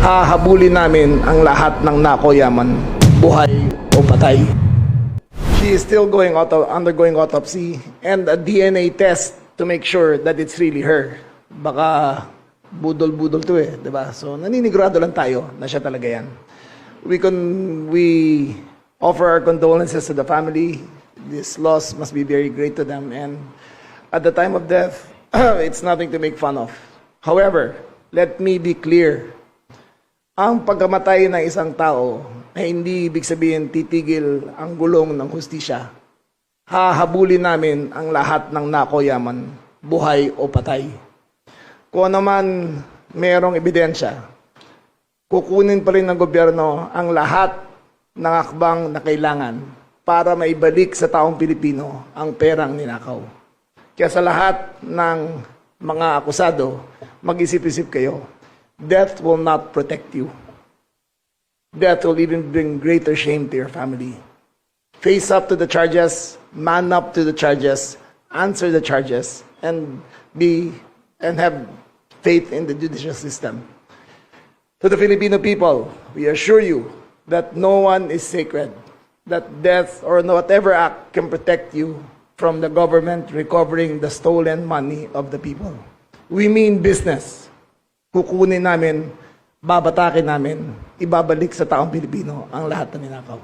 hahabulin namin ang lahat ng nakoyaman, buhay o patay. She is still undergoing autopsy and a DNA test to make sure that it's really her. Baka budol-budol to diba? So naninigurado lang tayo na siya talaga yan. We offer our condolences to the family. This loss must be very great to them, and at the time of death, it's nothing to make fun of. However, let me be clear. Ang pagkamatay ng isang tao ay hindi ibig sabihin titigil ang gulong ng hustisya. Hahabulin namin ang lahat ng nakoyaman, buhay o patay. Kung naman mayroong ebidensya, kukunin pa rin ng gobyerno ang lahat ng akbang na kailangan para maibalik sa taong Pilipino ang perang ninakaw. Kaya sa lahat ng mga akusado, mag-isip-isip kayo. Death will not protect you. Death will even bring greater shame to your family. Face up to the charges, man up to the charges, answer the charges, and have faith in the judicial system. To the Filipino people, we assure you that no one is sacred, that death or whatever act can protect you from the government recovering the stolen money of the people. We mean business. Kukunin namin, babatakin namin, ibabalik sa taong Pilipino ang lahat na ninakaw.